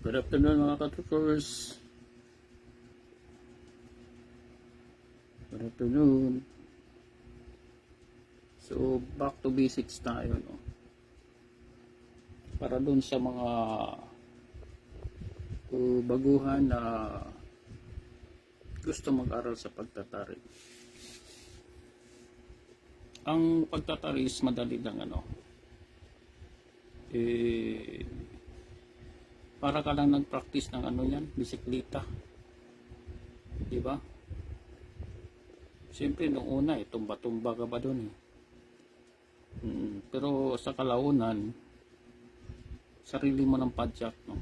Good afternoon mga ka-troopers. Good afternoon. So, back to basics tayo, no? Para dun sa mga baguhan na gusto mag-aral sa pagtatari. Ang pagtatari is madali lang, para ka lang nag-practice ng bisikleta. Diba? Siyempre, nung una, tumba-tumba ka ba dun eh. Pero sa kalaunan, sarili mo ng padjak, no?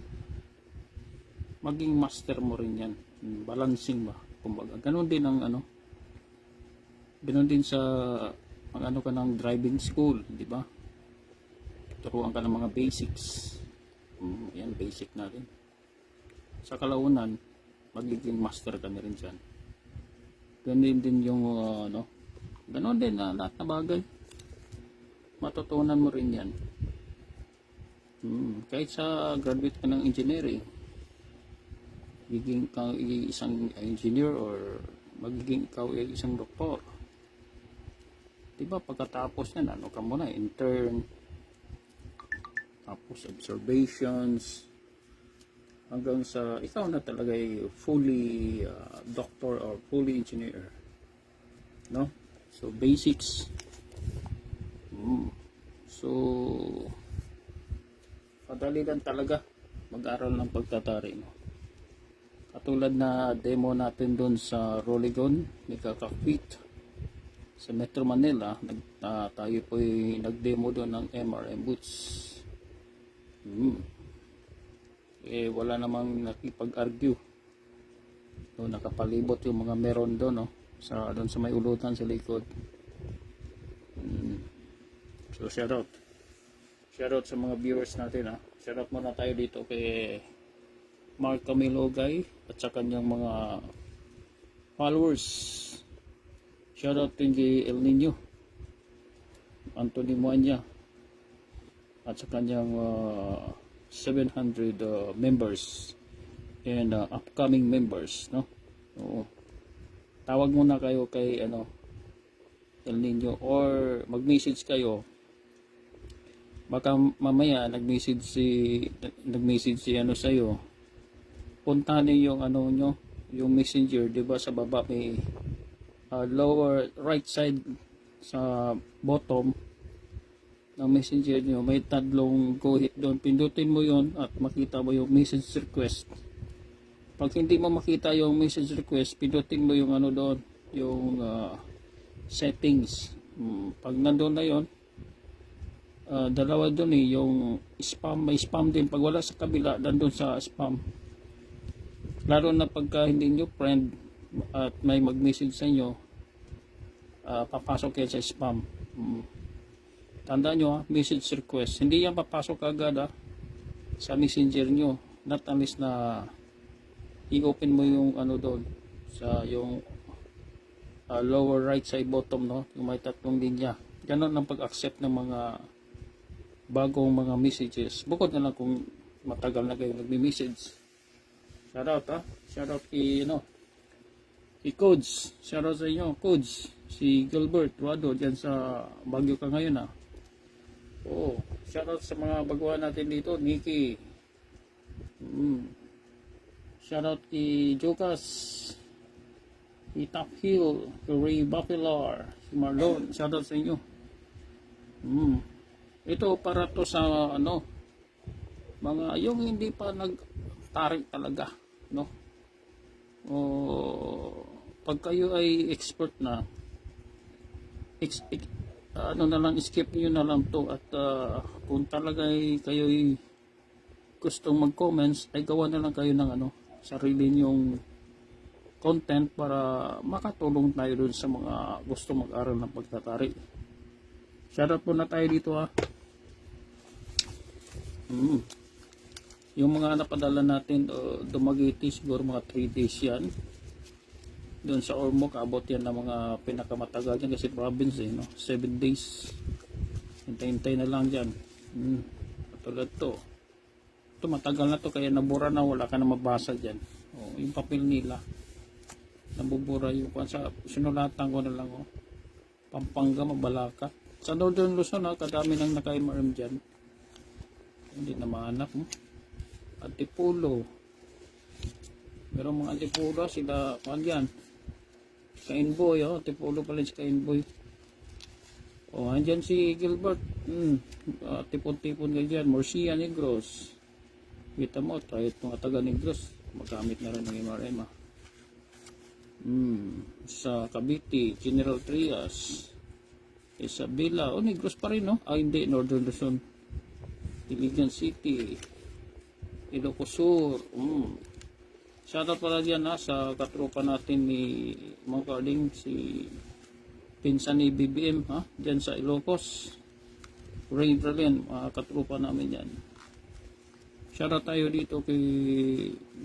Maging master mo rin yan. Balancing ba? Kumbaga, ganun din ang ganun din sa ka ng driving school, di ba? Turuan ka ng mga basics. Yan, basic na rin. Sa kalaunan, magiging master ka na rin dyan. Ganun din yung ganun din na lahat na bagay. Matutunan mo rin yan. Kahit sa graduate ka ng engineering, magiging ikaw isang engineer or magiging ikaw isang doktor. Diba pagkatapos yan, ka muna, intern, tapos observations, hanggang sa ikaw na talaga ay fully doctor or fully engineer, no? So basics. So madali lang talaga mag-aral ng pagtatari, no? Katulad na demo natin doon sa Rolegon Mega Cockpit sa Metro Manila, tayo po ay nag-demo doon ng MRM boots. Wala namang nakipag-argue. Nakapalibot yung mga meron doon, doon sa may ulutan sa likod. So shout out sa mga viewers natin, shout out muna tayo dito kay Mark Camilogay at sa kanyang mga followers. Shout out din kay El Nino Anthony Moanya at sa kanyang 700 members and upcoming members, no? Oo. Tawag muna kayo kay El Nino or mag-message kayo. Baka mamaya nag-message si sa iyo. Puntahan niyo yung nyo, yung messenger, 'di ba, sa baba may lower right side sa bottom ng messenger nyo, may tatlong go hit doon. Pindutin mo yon at makita mo yung message request. Pag hindi mo makita yung message request, pindutin mo yung doon, yung settings. Pag nandoon na yon, dalawa doon yung spam, may spam din. Pag wala sa kabila, nandoon sa spam. Lalo na pagka hindi nyo friend at may mag-message sa inyo, papasok yan sa spam. Tandaan nyo, message request, hindi yan papasok agad sa messenger nyo. Not unless na i-open mo yung doon sa yung lower right side bottom, no? Yung may tatlong linya. Ganun ang pag-accept ng mga bagong mga messages. Bukod na lang kung matagal na kayo nagme-message. Shoutout, shoutout kay kay Codes. Shoutout sa inyo, Codes. Si Gilbert Wado dyan sa Baguio ka ngayon, shoutout sa mga baguhan natin dito, Nikki. Shoutout kay Jokas, kay Top Hill, kay Ray Bapilar, si Marlon. Shoutout sa inyo. Ito para to sa mga yung hindi pa nagtarik talaga, no? Pag kayo ay expert na, na lang, skip niyo na lang to at kung talaga kayo ay gustong mag-comments, ay gawa na lang kayo ng sarili niyong content para makatulong tayo dun sa mga gusto mag-aral ng pagtatari. Shoutout po na tayo dito, Yung mga napadala natin, Dumaguete, siguro mga 3 days yan. Doon sa Ormoc, abot yan ng mga pinakamatagal yan kasi province, 7 days. Hintay-hintay na lang dyan. Katulad to. Ito matagal na to kaya nabura na, wala ka na mabasa dyan. Oh, yung papel nila. Nabubura yung sa sinulatan ko na lang oh. Pampanga, Mabalaka. Sa Northern Luzon kadami nang naka-MRM dyan. Hindi na mahanap mo. Antipolo. Meron mga Antipolo sila, kuhan yan. Kainboy, Antipolo pala si Kainboy. Andyan si Gilbert. Tipon-tipon ka dyan. Murcia, Negros. Kita mo, kahit mga taga Negros, magamit na rin ng MRM Sa Cavite, General Trias, Isabela, Negros pa rin hindi, Northern Luzon, Iligan City, Ilocos Sur. Shoutout pala dyan sa katropa natin ni Mang Carding, si pinsan ni BBM dyan sa Ilocos, Rain Bralin, mga katropa namin yan. Shoutout tayo dito kay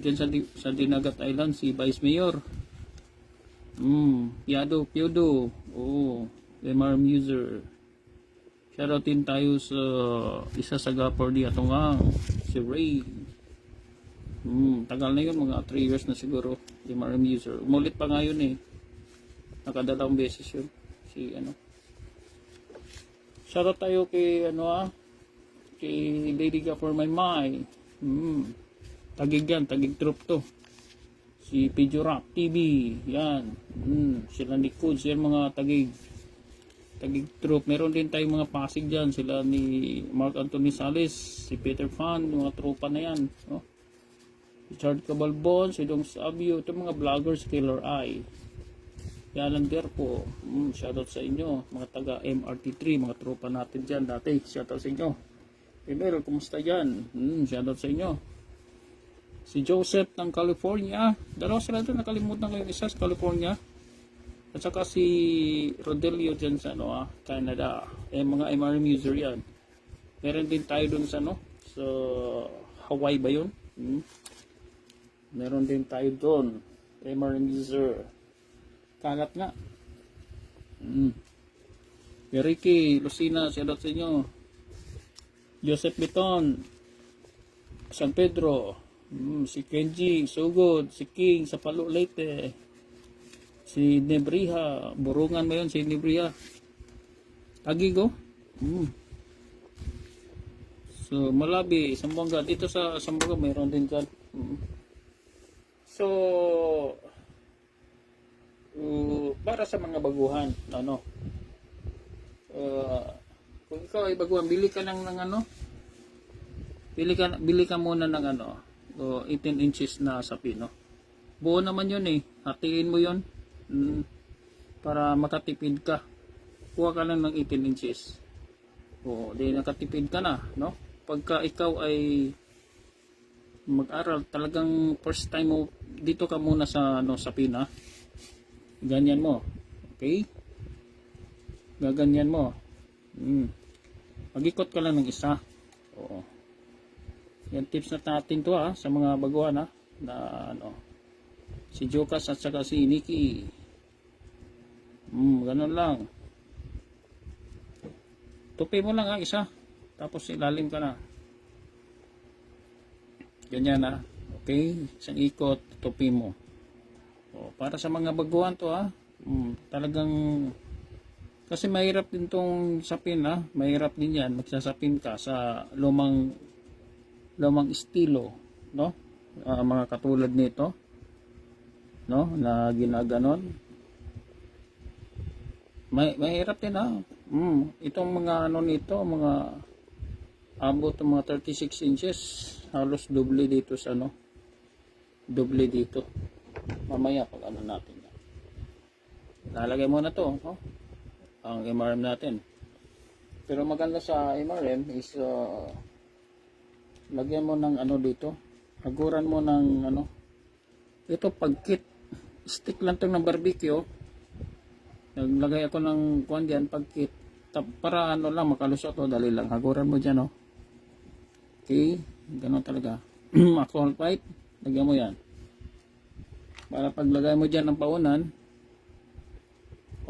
dyan sa Dinagat Island, si Vice Mayor Piodo, MRM user. Shoutout din tayo sa isa sa Gapor di Atungang, si Ray. Tagal na yun, mga 3 years na siguro, MRM user. Umulit pa nga yun nakadalawang beses yun si Shoutout tayo kay kay Lady Gapor My Tagig yan, Tagig Troop to. Si Pijurak TV, yan. Sila ni Kuds, yan mga Tagig Troop. Meron din tayong mga Pasig dyan, sila ni Mark Anthony Salis, si Peter Fan, mga tropa na yan. Richard Cabalbon, si Dong Sabio, ito mga vloggers, Killer Eye. Yalan po. Shoutout sa inyo, mga taga MRT3, mga tropa natin dyan dati. Shoutout sa inyo. Emel, kumusta dyan? Shoutout sa inyo. Si Joseph ng California. Dalawa sila doon, nakalimutan ko yung isa sa California. At saka si Rodelio dyan sa Canada. Mga MRM user yan. Meron din tayo doon sa sa Hawaii ba yun? Meron din tayo doon. MRM user. Kalat nga. Ricky, Lucina, shoutout sa inyo. Joseph Beton, San Pedro, si Kenji, Sugod, si King, sa Palo Leyte, si Nebriha, Burungan mo yun, si Nebriha, Tagigo, so Malabi, Sambuanga, dito sa Sambuanga mayroon din dyan. So para sa mga baguhan, kung ikaw ay baguhan, bili ka lang ng bili ka muna ng 18 inches na sapi, buo naman yun hatiin mo yun para makatipid ka. Kuha ka lang ng 18 inches, di nakatipid ka na, pagka ikaw ay mag-aral, talagang first time mo, dito ka muna sa sapi na ganyan mo, okay, gaganyan mo. Mag-ikot ka lang ng isa. Yan tips na natin to sa mga baguhan na si Jokas at saka si Nikki. Ganun lang. Tupi mo lang isa. Tapos ilalim ka na. Ganyan okay, isang ikot, tupi mo. Para sa mga baguhan to talagang kasi mahirap din tong sapin mahirap din yan, magsasapin ka sa lumang estilo, mga katulad nito, na ginaganon. Mahirap din itong mga nito, mga abot ng mga 36 inches, halos doble dito sa doble dito. Mamaya pag natin yan, lalagay mo na to ang MRM natin. Pero maganda sa MRM is lagyan mo ng dito, haguran mo ng ito pagkit, stick lang to ng barbecue. Naglagay ako ng kuwan diyan, pagkit, para lang makalusot dali lang, haguran mo diyan okay, ganoon talaga. Alcohol pipe, lagyan mo yan para paglagay mo diyan ng paunan,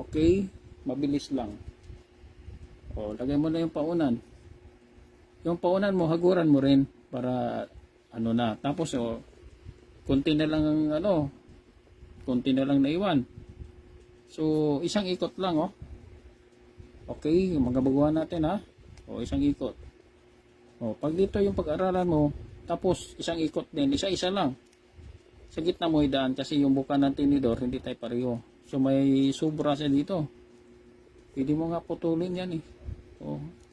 okay, mabilis lang. Lagay mo na yung paunan. Yung paunan mo, haguran mo rin para ano na. Tapos konti na lang ang konti na lang naiwan. So isang ikot lang Okay, yung mga baguhan natin ha. Isang ikot. Pag dito yung pag-aralan mo, tapos isang ikot din, isa-isa lang. Sa gitna mo idaan kasi yung buka ng tinidor hindi tayo pareho. So may sobra siya dito. Pwede mo nga putulin yan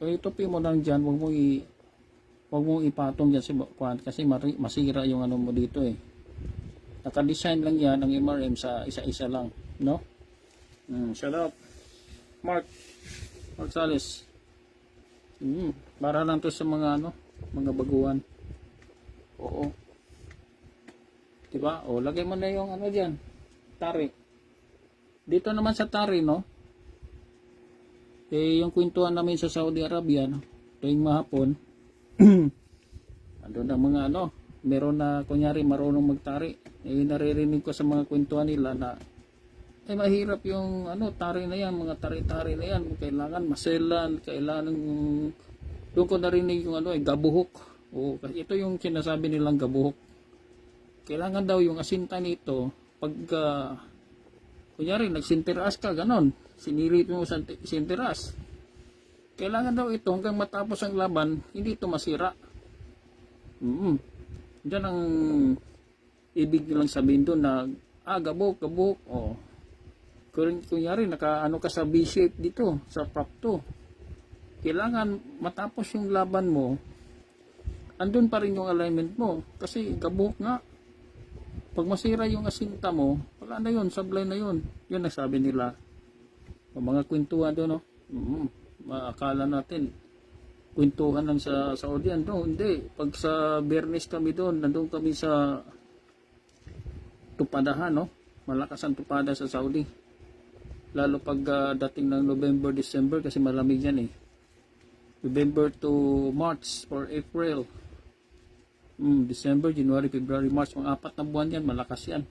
kaya itupi mo lang dyan, wag mong ipatong dyan kasi masira yung ano mo dito Naka-design lang yan ng MRM sa isa-isa lang, no? Shout out Mark Salis. Para lang to sa mga mga baguhan. Diba? Lagay mo na yung diyan. Tari. Dito naman sa tari, no? Yung kwentuhan namin sa Saudi Arabia, tuwing mahapon, andun ang mga meron na kunyari marunong magtari. Naririnig ko sa mga kwentuhan nila na mahirap yung tari na yan, mga tari-tari na yan. Kailangan maselan, kailangan doon ko narinig yung gabuhok. Kasi ito yung sinasabi nilang gabuhok. Kailangan daw yung asinta nito pag kunyari nagsinteras ka, ganon. Sinirit mo sa sinteras. Kailangan daw ito hanggang matapos ang laban, hindi ito masira. Diyan ang ibig nilang sabihin doon na gabok. Kunyari ka sa V-shape dito sa prop 2. Kailangan matapos yung laban mo, andun pa rin yung alignment mo kasi gabok nga. Pag masira yung asinta mo, wala na yun, sablay na yun. Yun nasabi nila. Mga kwentuhan doon akala natin kwentuhan lang sa Saudi hindi. Pag sa Bernes kami doon, nandun kami sa tupadahan, malakas ang tupada sa Saudi, lalo pag dating ng November, December kasi malamig yan November to March or April, December, January, February, March, mga 4 na buwan yan, malakas yan.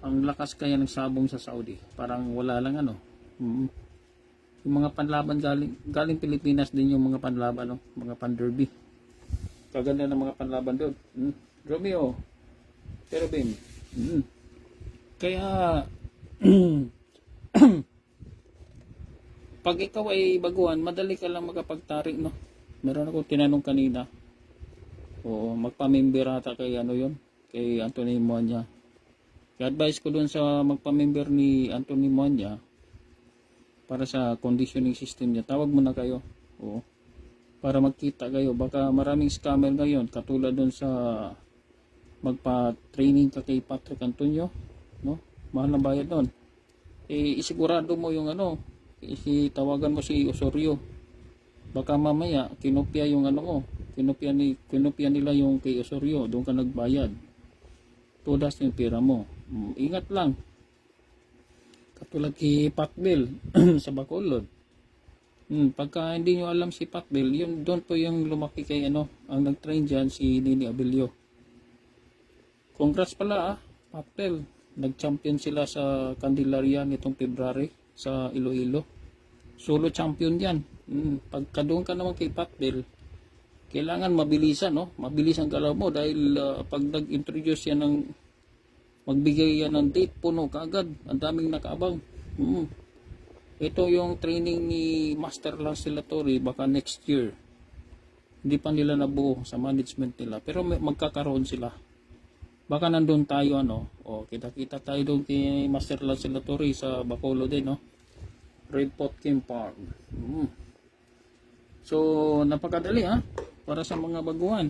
Ang lakas kaya ng sabong sa Saudi, parang wala lang yung mga panlaban galing Pilipinas din yung mga panlaban mga pan-derby. Kaganda ng mga panlaban doon. Romeo Cherubim. Kaya pag ikaw ay baguhan, madali ka lang makapagtari, Meron akong tinanong kanina. Magpa-member ata kay kay Anthony Monya. I-advise ko doon sa magpa-member ni Anthony Monya para sa conditioning system niya. Tawag mo na kayo. Para magkita kayo. Baka maraming scammer ngayon. Katulad doon sa magpa-training ka kay Patrick Antonio. Mahal na bayad doon. Isigurado mo yung tawagan mo si Osorio. Baka mamaya kinopya yung kinopya nila yung kay Osorio. Doon ka nagbayad. Tudas yung pera mo. Ingat lang. Katulad kay Patbel sa Bacolod. Pagka hindi nyo alam si Patbel, yun doon po yung lumaki kay ang nag-train dyan si Nini Abilio. Congrats pala Patbel. Nag-champion sila sa Candelaria nitong February sa Iloilo. Solo champion yan. Pagka doon ka naman kay Patbel, kailangan mabilisan, mabilis ang galaw mo dahil pag nag-introduce yan ng magbigay yan ng date, puno kaagad, ang daming nakaabang. Ito yung training ni Master Lance Latorre, baka next year hindi pa nila nabuo sa management nila, pero magkakaroon sila. Baka nandun tayo kita-kita tayo doon kay Master Lance Latorre sa Bacolod din, Red Pot Game Farm. So napakadali para sa mga baguhan.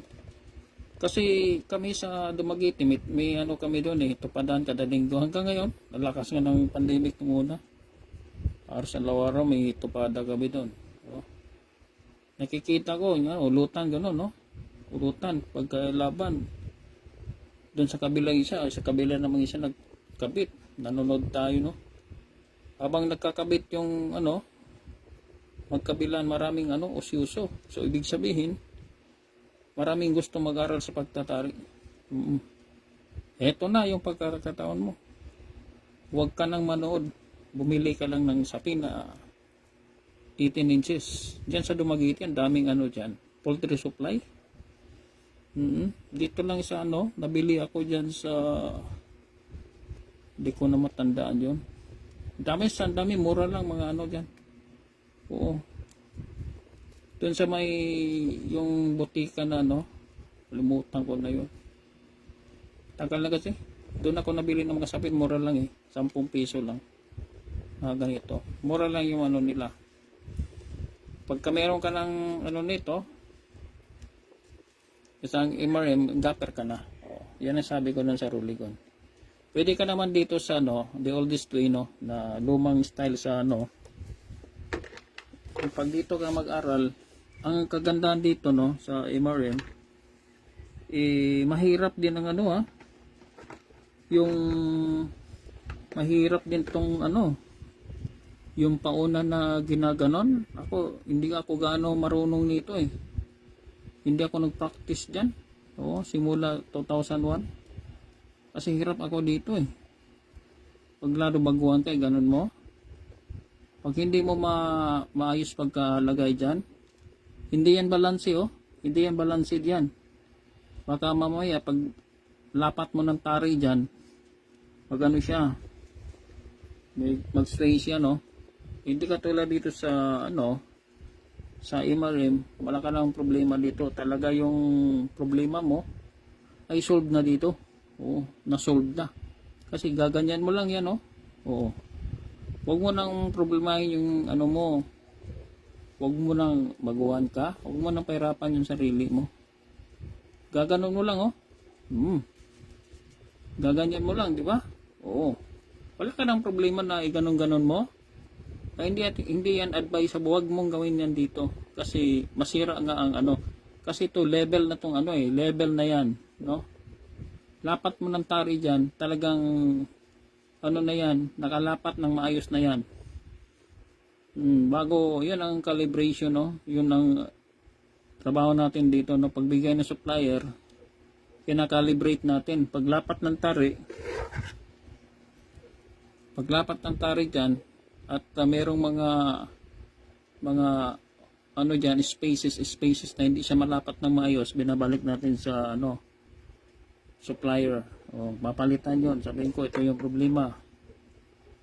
Kasi kami sa Dumaguete, may kami doon tupadan kada linggo. Hanggang ngayon, nalakas nga ng pandemic muna. Aros ang lawaraw, may tupada kami doon. Nakikita ko, ulutan gano'n, Ulutan, pagkalaban. Doon sa kabilang isa, sa kabila namang isa nagkabit. Nanonood tayo, Habang nagkakabit yung, magkabilan maraming usyuso. So, ibig sabihin, maraming gusto mag-aral sa pagtatari. Eto na yung pagkakataon mo. Huwag ka nang manood. Bumili ka lang ng sapin na 18 inches. Diyan sa Dumaguete, ang daming dyan. Poultry supply. Dito lang sa ano, nabili ako dyan sa, di ko na matandaan yun. Dami, mura lang mga ano dyan. Oo. Doon sa may, yung butika na ano, limutan ko na yun. Tagal na kasi. Doon ako nabili ng mga sapin, mura lang eh. 10 piso lang. Ganito. Mura lang yung ano nila. Pagka meron ka ng ano nito, isang MRM, gapper ka na. Yan ang sabi ko nun sa Ruligon. Pwede ka naman dito sa ano, the oldest way, no, na lumang style sa ano. Pag dito ka mag-aral, ang kagandahan dito, no, sa MRM, mahirap din ang ano, yung mahirap din tong ano, yung pauna na ginaganon. Hindi ako gaano marunong nito eh. Hindi ako nag-practice dyan. Simula 2001. Kasi hirap ako dito eh. Pag lalo baguhan ka, ganun mo. Pag hindi mo maayos pagkalagay dyan, hindi yan balanse Hindi yan balanse dyan. Baka mamaya, pag lapat mo ng tari dyan, magano siya, mag-stray siya, no? Hindi ka tulad dito sa ano, sa MRM, wala ka lang problema dito. Talaga yung problema mo ay solve na dito. Na-solve na. Kasi gaganyan mo lang yan, Huwag mo nang problemahin yung ano mo. Huwag mo nang baguhan ka. Huwag mo nang pahirapan yung sarili mo. Gaganon mo lang, Gaganyan mo lang, di ba? Wala ka nang problema na iganon-ganon mo. Hindi yan advisable, huwag mong gawin yan dito kasi masira nga ang ano, kasi to level na tong ano level na yan, no? Lapat mo ng tari dyan, talagang ano na yan, nakalapat ng maayos na yan. Bago, yun ang calibration, no? Yun ang trabaho natin dito, no? Pagbigay ng supplier, kinakalibrate natin. Paglapat ng tari dyan, at merong mga ano diyan, spaces na hindi siya malapat ng maayos, binabalik natin sa ano, supplier. Mapalitan yon. Sabihin ko, ito yung problema,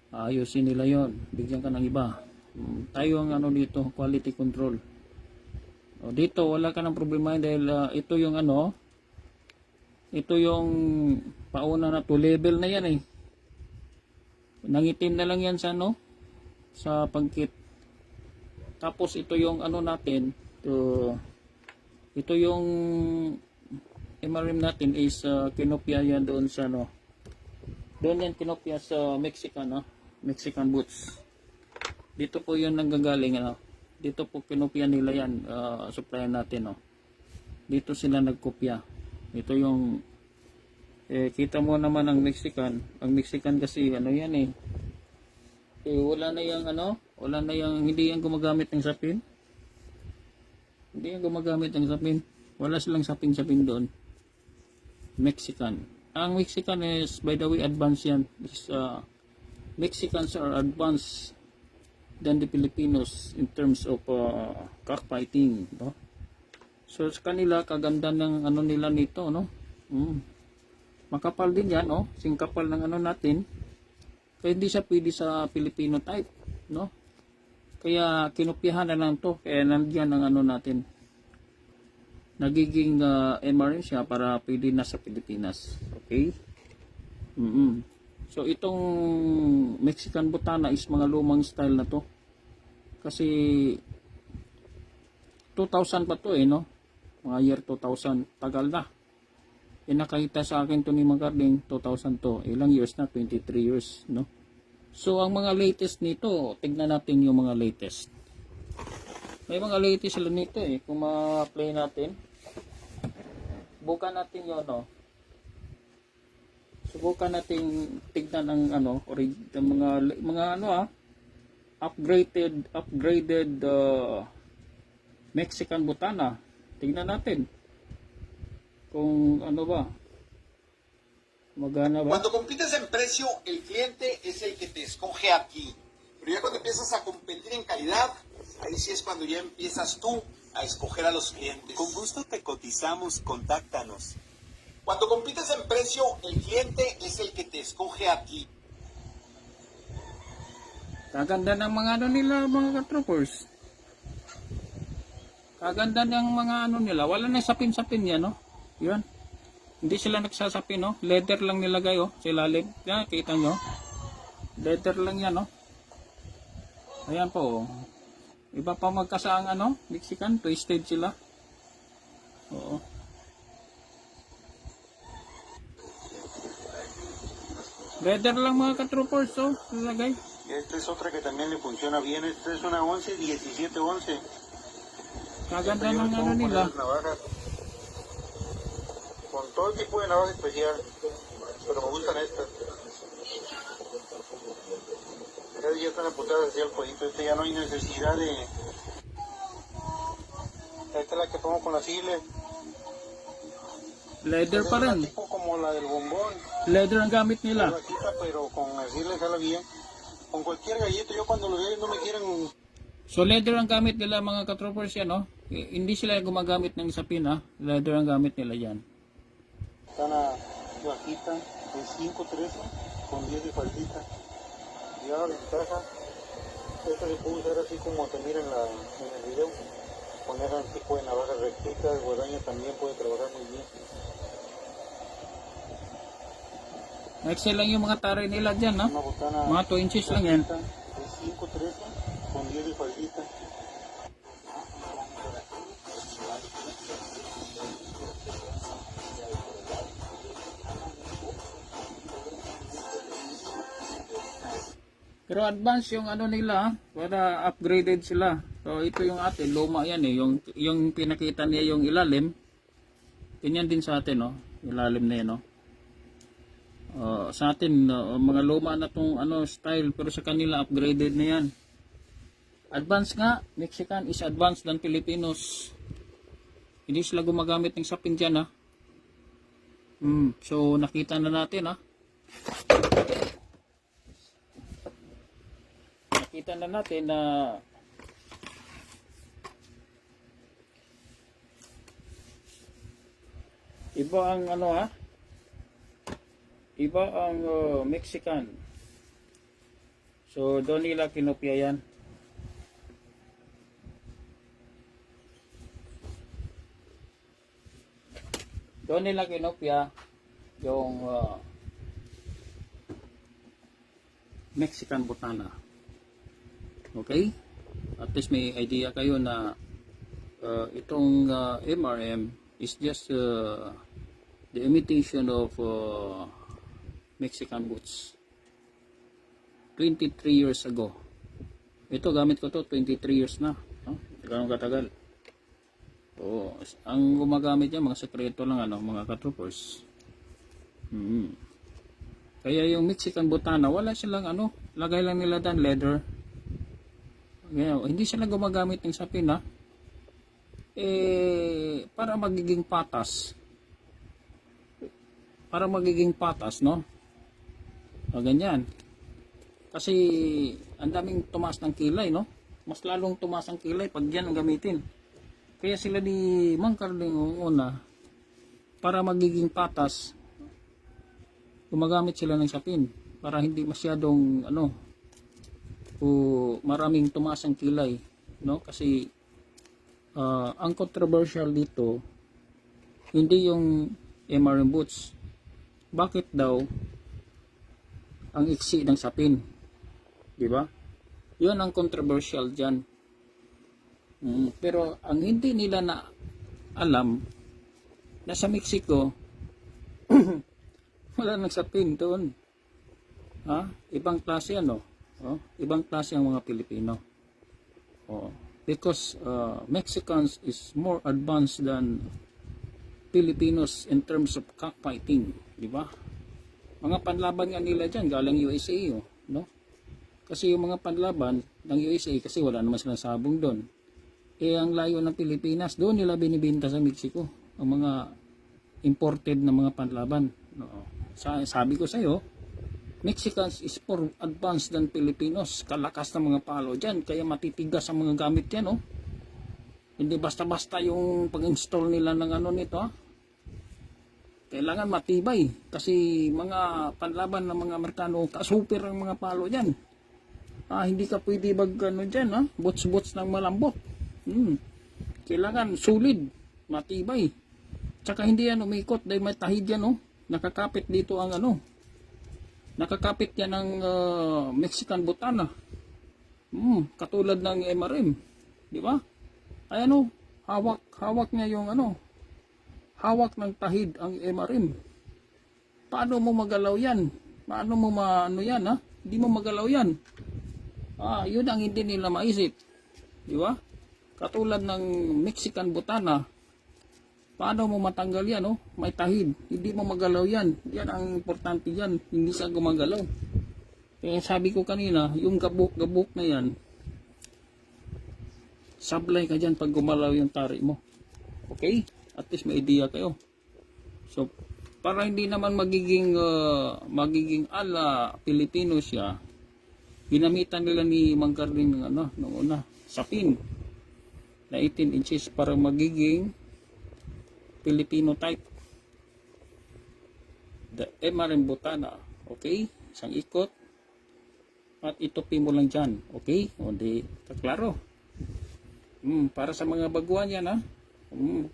ayusin nila yon, bigyan ka ng iba. Tayo ang ano dito, quality control. Dito wala ka ng problema dahil ito yung ano, ito yung pauna na to, level na yan eh. Nangitim na lang yan sa ano, sa pagkit. Tapos ito yung ano natin, ito yung MRM natin is kinopya yan doon sa ano, doon yan kinopya sa Mexican boots. Dito po yun nanggagaling, dito po kinopya nila yan, supplier natin, dito sila nagkopya. Ito yung kita mo naman ang Mexican kasi ano yan eh, wala na yung ano, hindi yan gumagamit ng sapin. Wala silang sapin doon. Mexican. Ang Mexican is, by the way, advanced yan. Mexicans are advanced than the Filipinos in terms of cockfighting, no? So sa kanila, kaganda ng ano nila nito, no? Makapal din yan, singkapal ng ano natin. Kaya hindi siya pwede sa Filipino type, no? Kaya kinopyahan na lang to. Kaya nandiyan ang ano natin. Nagiging MRM siya para pwede na sa Pilipinas. Okay? So itong Mexican butana is mga lumang style na to. Kasi 2000 pa to no? Mga year 2000. Tagal na. Nakita sa akin to ni Magarding 2002. Ilang years na? 23 years, no? So ang mga latest nito, tignan natin yung mga latest. May mga latest sila nito kung ma-play natin. Subukan natin yun, no? Subukan natin tignan ang ano, mga ano upgraded Mexican butana. Tignan natin kung ano ba, magana ba. Cuando compites en precio, el cliente es el que te escoge a ti. Pero ya cuando empiezas a competir en calidad, ahí sí es cuando ya empiezas tú a escoger a los clientes. Con gusto te cotizamos, contáctanos. Cuando compites en precio, el cliente es el que te escoge a ti. Kaganda ng mga ano nila, mga ka-troopers. Kaganda ng mga ano nila. Wala na sapin-sapin yan, no? Yun. Hindi sila nagsasapin, no? Leather lang nilagay, oh. Sa ilalim. Yan, kita nyo. Leather lang yan, no? Ayan po, oh. Iba pa magkasaang ano, Mexican, twisted sila. Oo. Leather lang mga ka-troopers, oh. Nilagay. Esta es otra que también le funciona bien. Esta es una 11, 17-11. Kaganda ng ano nila. Navajas. Con todo tipo de navaja especial. Pero me gustan estas. Estas ya están apuntadas hacia el cuellito. Esta ya no hay necesidad de... Esta es la que pongo con las islas. Leather pa rin. Tipo como la del bombón. Leather ang gamit nila. Bajita, pero con las islas sale bien. Con cualquier galleta, yo cuando los veo no me quieren... So leather ang gamit nila mga ka-troopers yan, no? Hindi sila gumagamit ng sapin, ha? Leather ang gamit nila yan. Están a bajita de 5.13 con 10 de faldita. Ya la ventaja, esta se puede usar así como te miran en el video. Poner un tipo de navajas rectitas, guadaña también puede trabajar muy bien. Excel lang yung mga taray nila dyan, ha? Una botana Mga 2 inches lang yan. de 5.13 con 10 de faldita. Pero advance yung ano nila, para upgraded sila. So ito yung atin, luma yan eh. Yung pinakita niya yung ilalim. Ganyan din sa atin, no? Ilalim na yan, no? Sa atin, mga luma na tong ano, style, pero sa kanila upgraded na yan. Advance nga, Mexican is advanced than Filipinos. Hindi sila gumagamit ng sapin dyan, ha? So nakita na natin, ha? Nakita na natin na iba ang ano, ha? Iba ang Mexican. So doon nila kinopya yan. Doon nila kinopya yung Mexican botana. Okay? At least may idea kayo na itong MRM is just the imitation of Mexican boots. 23 years ago. Ito gamit ko to 23 years na. Ganun katagal. Ang gumagamit niya mga sekreto lang ano, mga ka-troopers. Kaya yung Mexican botana, wala silang ano, lagay lang nila dan leather. Hindi sila gumagamit ng sapin, ha? Para magiging patas. Para magiging patas, no? Ganyan. Kasi ang daming tumaas ng kilay, no? Mas lalong tumaas ang kilay pag yan ang gamitin. Kaya sila ni Mang Carding una, para magiging patas, gumagamit sila ng sapin para hindi masyadong ano, maraming tumaas ang kilay, no? Kasi ang controversial dito hindi yung MRM boots. Bakit daw ang iksi ng sapin, di ba? Yun ang controversial diyan. Pero ang hindi nila na alam na sa Mexico wala nang sapin doon. Ibang klase ano? Ibang klase ang mga Pilipino. Because Mexicans is more advanced than Filipinos in terms of cockfighting, di ba? Mga panlaban nga nila dyan galing USA, no? Kasi yung mga panlaban ng USA, kasi wala naman silang sabong doon. Ang layo ng Pilipinas, doon nila binibenta sa Mexico ang mga imported na mga panlaban. Sabi ko sa iyo, Mexicans is more advanced than Filipinos. Kalakas ng mga palo dyan, kaya matitigas ang mga gamit yan, Hindi basta-basta yung pag-install nila ng ano nito, ha? Kailangan matibay kasi mga panlaban ng mga Amerikano, kasuper ang mga palo dyan. Hindi ka pwede ano dyan, ha? Bots-bots ng malambot. Kailangan solid, matibay. Tsaka hindi yan umikot dahil may tahid yan, oh. Nakakapit dito ang ano. Nakakapit yan ng Mexican butana. Katulad ng MRM. Di ba? Ay ano, hawak niya yung ano. Hawak ng tahid ang MRM. Paano mo magalaw yan? Paano mo ano yan, ha? Hindi mo magalaw yan. Yun ang hindi nila maisip. Di ba? Katulad ng Mexican butana. Paano mo matanggal yan, oh? May tahid. Hindi mo magalaw yan. Yan ang importante yan. Hindi siya gumagalaw. Kaya sabi ko kanina, yung gabok na yan, sablay ka dyan pag gumalaw yung tari mo. Okay? At least may idea kayo. So, para hindi naman magiging ala Pilipino siya, ginamitan nila ni Mang Carding ng ano, noong una, sapin na 18 inches para magiging Filipino type. The MRM butana. Okay? Isang ikot. At itupi mo lang dyan. Okay? O di, kaklaro. Para sa mga baguhan yan, ha?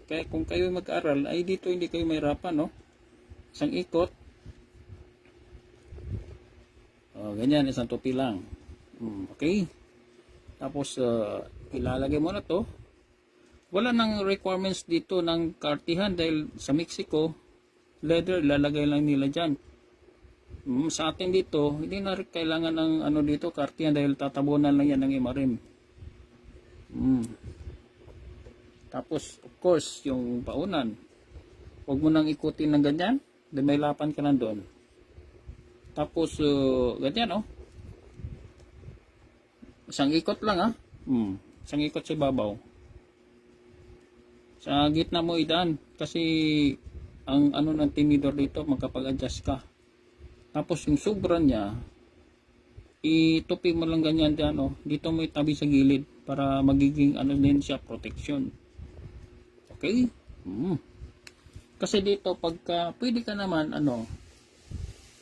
Kaya kung kayo mag-aral, ay dito hindi kayo mahirapan, no? Isang ikot. Ganyan, isang tupi lang. Okay? Tapos, ilalagay mo na to. Wala nang requirements dito ng kartihan dahil sa Mexico, leather, lalagay lang nila dyan. Sa atin dito, hindi na kailangan ng ano dito, kartihan dahil tatabunan lang yan ng MRM. Tapos, of course, yung paunan. Huwag mo nang ikutin ng ganyan. Dahil may lapan ka lang doon. Tapos, ganyan, oh. Isang ikot lang, ha. Isang ikot sa babaw. Sa gitna mo idaan. Kasi, ang ano ng tinidor dito, magkapag-adjust ka. Tapos, yung sobra niya, itupi mo lang ganyan dyan, oh. Dito mo itabi sa gilid para magiging ano din siya, protection. Okay? Kasi dito, pagka, pwede ka naman, ano,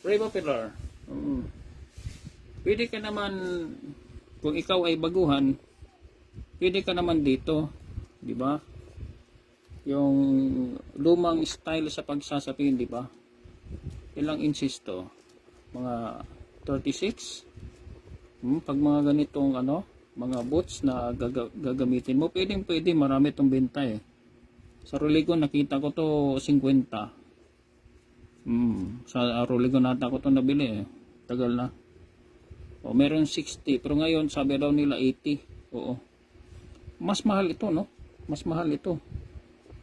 Reva Pilar, pwede ka naman, kung ikaw ay baguhan, pwede ka naman dito, di ba? Yung lumang style sa pagsasapin, di ba? Ilang inches to? Mga 36? Pag mga ganitong, ano, mga boots na gagamitin mo, pwede, marami itong benta eh. Sa Roligo nakita ko to 50. Sa Roligo nata ko to nabili eh. Tagal na. Meron 60 pero ngayon sabi daw nila 80. Oo. Mas mahal ito, no? Mas mahal ito.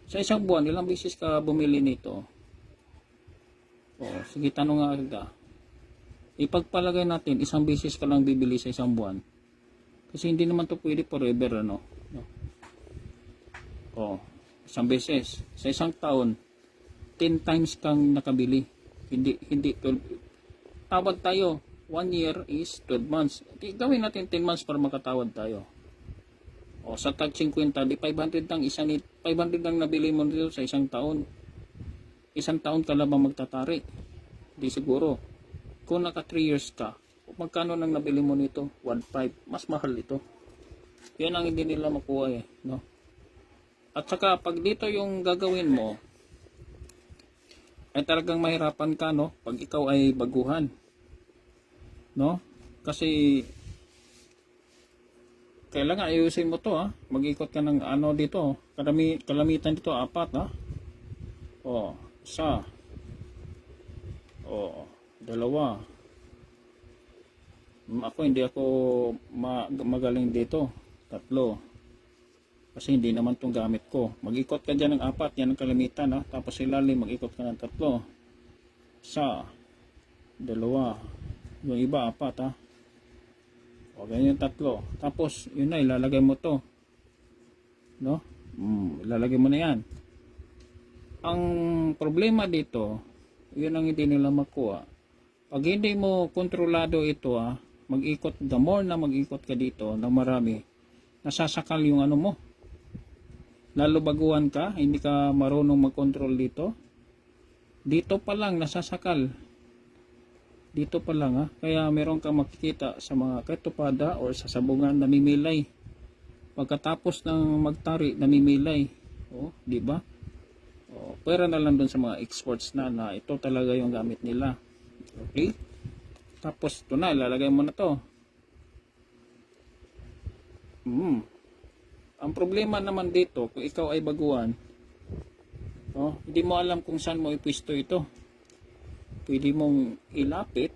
Sa isang buwan ilang beses ka bumili nito? Sige tanong nga agad. Ipagpalagay natin isang beses ka lang bibili sa isang buwan. Kasi hindi naman to pwede forever, ano? Isang beses. Sa isang taon, 10 times kang nakabili. Hindi, tawad tayo. 1 year is 12 months. Gawin natin 10 months para makatawad tayo. Sa tag 50, di 500 lang 500 lang nabili mo dito sa isang taon. Isang taon ka lang ba magtatari? Di siguro. Kung naka 3 years ka, magkano nang nabili mo nito? 1.5. Mas mahal ito. Yan ang hindi nila makuha eh, no? At saka pag dito yung gagawin mo, ay talagang mahirapan ka, no? Pag ikaw ay baguhan, no? Kasi kailangan ayusin mo to, ha? Mag-ikot ka ng ano dito, kalamitan dito 4, ha? Isa, 2. Ako hindi ako magaling dito. 3. Kasi hindi naman itong gamit ko. Mag-ikot ka dyan ng 4. Yan ang kalamitan, ha? Tapos ilalim, mag-ikot ka ng 3. 1, 2. Yung iba, 4, ha? Ganyan 3. Tapos, yun na, ilalagay mo to. No? Ilalagay mo na yan. Ang problema dito, yun ang hindi nila makuha. Pag hindi mo kontrolado ito, ha? Mag-ikot, the more na mag-ikot ka dito, na marami, nasasakal yung ano mo. lalo baguhan ka, hindi ka marunong mag-control dito, dito pa lang nasasakal. Dito pa lang ha. Kaya meron kang makikita sa mga katupada or sa sabungan namimilay. Pagkatapos ng magtari, namimilay. Oh, di ba? Oh, pera na lang doon sa mga exports na ito talaga yung gamit nila. Okay? Tapos ito na, ilalagay mo na to. Ang problema naman dito, kung ikaw ay baguhan, hindi mo alam kung saan mo ipwisto ito. Pwede mong ilapit,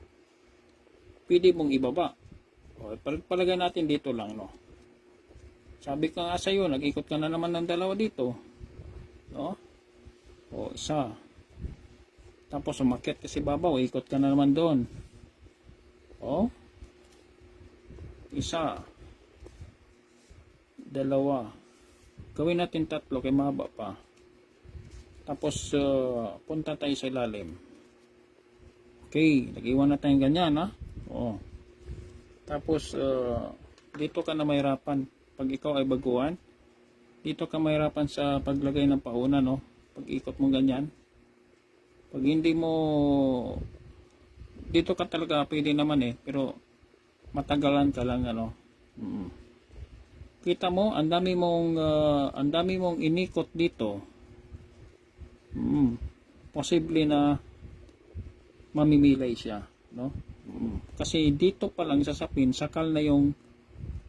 pwede mong ibaba. Palagay natin dito lang, no? Sabi ko nga sa'yo, nag-ikot ka na naman ng dalawa dito. No? O, isa. Tapos umakyat ka si babaw, ikot ka na naman doon. O, isa. Dalawa. Gawin natin tatlo, kay mahaba pa. Tapos, punta tayo sa ilalim. Okay, nag-iwan na tayong ganyan, ha? O. Tapos, dito ka na mahirapan. Pag ikaw ay baguhan, dito ka mahirapan sa paglagay ng pauna, no? Pag ikot mo ganyan. Pag hindi mo, dito ka talaga pwede naman pero matagalan ka lang, ano? Kita mo, ang dami mong inikot dito. Posible na mamimilay siya, no? Kasi dito pa lang sa sapin, sakal na yung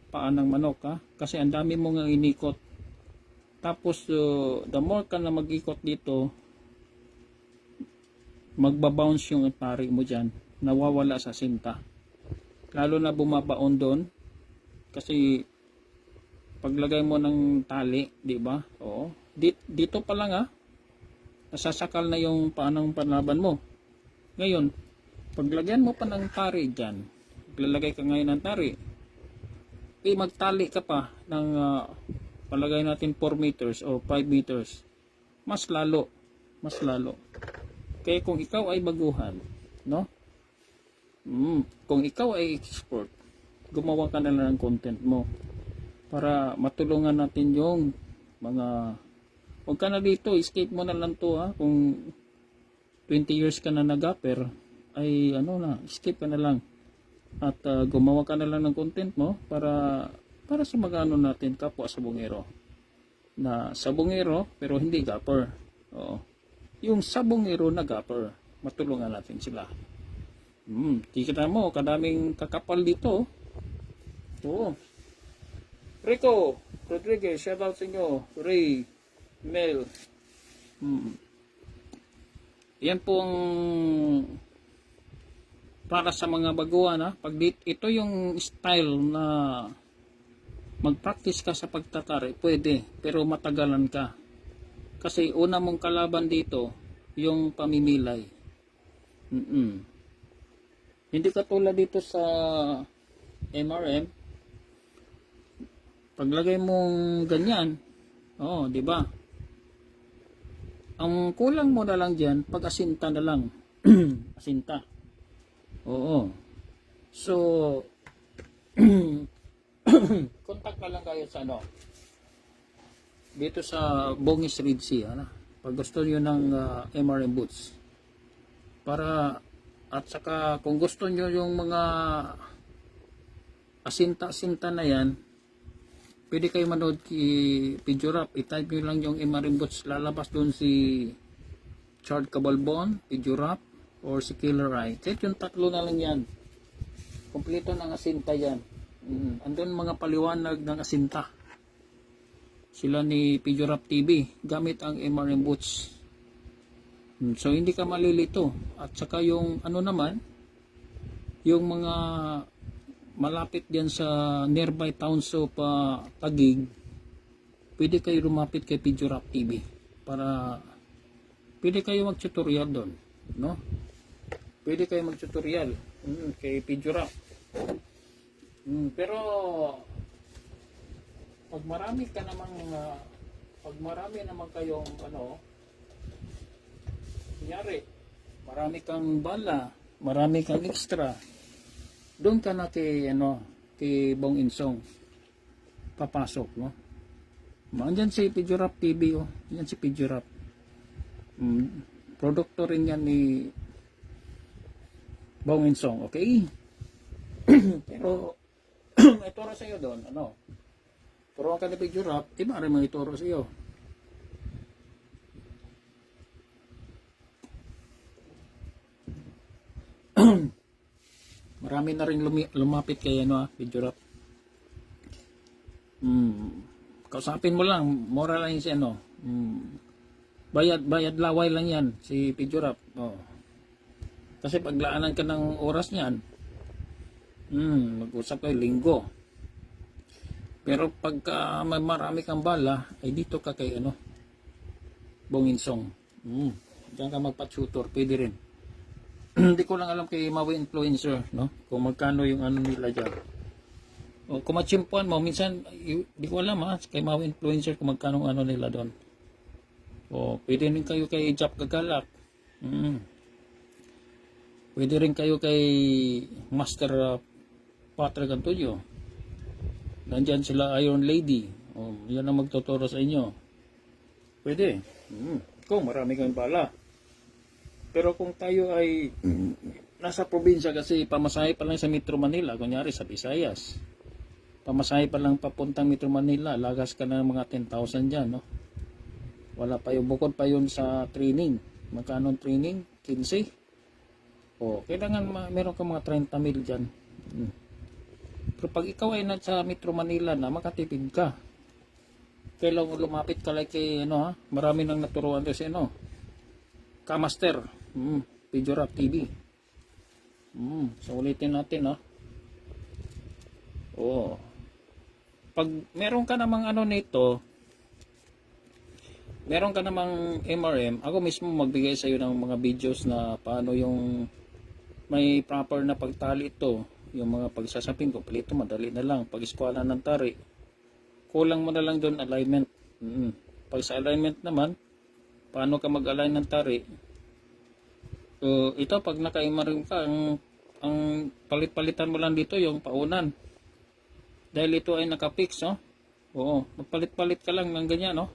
paa ng manok, ha? Kasi ang dami mong inikot. Tapos the more ka na mag-ikot dito, magbabounce yung pari mo dyan, nawawala sa sinta, lalo na bumabaon doon. Kasi paglagay mo ng tali, di ba? Oo. Dito pa lang, ha, nasasakal na yung paanong panlaban mo. Ngayon, paglagyan mo pa ng tari dyan, maglalagay ka ngayon ng tari, magtali ka pa ng palagay natin 4 meters o 5 meters, mas lalo. Kaya kung ikaw ay baguhan, no? Kung ikaw ay export, gumawa ka na lang ng content mo para matulungan natin yung mga, huwag ka na dito, escape mo na lang to, ha? Kung 20 years ka na nag-upper, ay escape ka na lang at gumawa ka na lang ng content mo para sa magano natin kapwa sabungero na sabungero pero hindi gapper. Oo. Yung sabungero na gapper, matulungan natin sila. Kita mo, kadaming kakapal dito. Oo. Rico Rodriguez, shout out sa inyo. Ray, Mel. Yan pong para sa mga baguhan, ha. Pag ito yung style na mag-practice ka sa pagtatari, pwede, pero matagalan ka. Kasi una mong kalaban dito, yung pamimilay. Hindi katulad dito sa MRM. Paglagay mong ganyan, di ba? Ang kulang mo na lang diyan, pag-asinta na lang. Asinta. Oo. So, contact na lang kayo sa dito sa Bongis Red Sea, pag gusto niyo ng MRM boots. Para, at saka kung gusto niyo yung mga asinta-asinta na yan, pwede kayo manood kay Pidurap. I-type nyo lang yung MRM boots, lalabas doon si Chard Cabalbon, Pidurap, or si Killer Eye. Kahit yung tatlo na lang yan. Kompleto ng asinta yan. Andun mga paliwanag ng asinta. Sila ni Pidurap TV. Gamit ang MRM boots. So hindi ka malilito. At saka yung naman, yung mga malapit diyan sa nearby towns of Taguig, pwede kayo lumapit kay Pidurap TV. Para pwede kayo mag-tutorial doon. No? Pwede kayo mag-tutorial kay Pidurap. Pero pag marami naman kayong kunyari, marami kang bala, marami kang extra, doon ka na kay Bong Insong papasok, no? Andyan si Pidurap TV, oh. Yan si Pidurap. Produkto rin yan ni Bong Insong, okay? Pero, may turo sa iyo doon, ano? Turuan ka ni Pidurap, iba rin mga ituro sa iyo. Marami na rin lumapit kay ano, Pidurap. Kausapin mo lang, moral lang si ano. Bayad laway lang yan si Pidurap. Oh. Kasi paglaanan ka ng oras niyan, mag-usap kayo linggo. Pero pagka may marami kang bala, ay dito ka kay ano, Bong Insong. Diyan ka magpa-tutor, pwede rin. Hindi ko lang alam kay Maui Influencer, no? Kung magkano yung ano nila dyan. O, kung matsimpuan mo, minsan, di ko alam ha, kay Maui Influencer kung magkano ano nila doon. O, pwede rin kayo kay Jap Gagalak. Pwede rin kayo kay Master Patrick Antonio. Nandyan sila Iron Lady. O, yan ang magtuturo sa inyo. Pwede. Kung marami kang bala. Pero kung tayo ay nasa probinsya kasi pamasahe pa lang sa Metro Manila, kunyari sa Visayas. Pamasahe pa lang papuntang Metro Manila, lagas ka na ng mga 10,000 dyan, no? Wala pa yung bukod pa yun sa training. Magkano training? 15? O, kailangan meron ka mga 30 mil dyan. Pero pag ikaw ay nasa Metro Manila na, makatipid ka. Kailangan lumapit ka like kay, ano ha, marami nang naturuan doon si ano, Kamaster, Pidurap TV. So ulitin natin ha. Oo. Pag meron ka namang ano nito, meron ka namang MRM, ako mismo magbigay sa iyo ng mga videos na paano yung may proper na pagtali ito. Yung mga pagsasapin ko, palito madali na lang. Pag eskwala ng tari, kulang mo na lang doon alignment. Pag sa alignment naman, paano ka mag-align ng tari? Ito pag naka-MRM ka, ang palit-palitan mo lang dito yung paunan. Dahil ito ay naka-fix, no? Oo, magpalit-palit ka lang ng ganyan, no?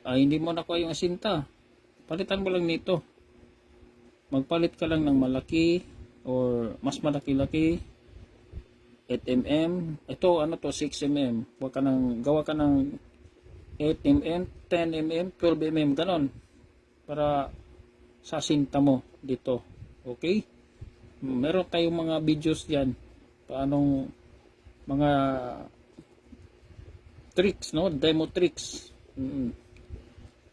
Hindi mo nakuha yung asinta. Palitan mo lang nito. Magpalit ka lang ng malaki or mas malaki-laki. 8mm. Ito, ano to, 6mm. Gawa ka ng 8mm, 10mm, 12mm, ganon. Para sa sinta mo dito. Okay? Meron tayong mga videos diyan. Paanong mga tricks, no? Demo tricks.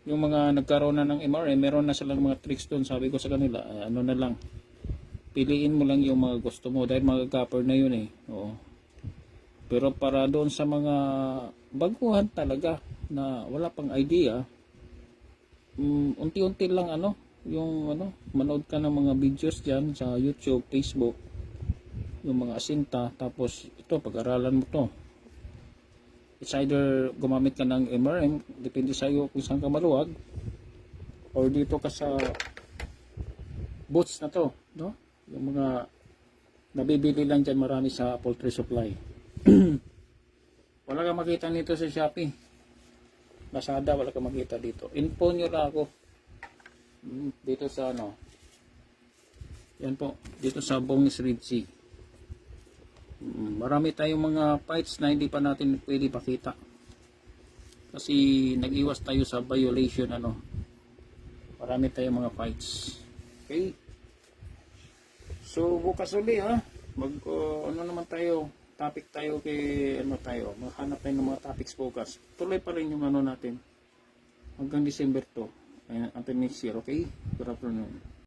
Yung mga nagkaroon na ng MRM, meron na silang mga tricks doon. Sabi ko sa kanila, ano na lang. Piliin mo lang yung mga gusto mo dahil mag-gapper na yun eh. Oo. Pero para doon sa mga baguhan talaga na wala pang idea, unti-unti lang ano, yung ano, manood ka ng mga videos diyan sa YouTube, Facebook, yung mga asinta, tapos ito pag-aralan mo to. It's either gumamit ka ng MRM, depende sa iyo kung saan ka maluwag, or dito ka sa boots na to, no? Yung mga nabibili lang dyan marami sa poultry supply. Wala kang makita nito sa Shopee. Lazada, wala kang makita dito. Info nyo lang ako. Dito sa ano. Yan po. Dito sa Bongis Red Sea. Marami tayong mga fights na hindi pa natin pwede pakita. Kasi nag-iwas tayo sa violation ano. Marami tayong mga fights. Okay? So bukas uli ha. Ano naman tayo, topic tayo kay ano tayo, maghanap tayo ng mga topics bukas. Tuloy pa rin yung ano natin hanggang December to, until next year, okay? Good afternoon.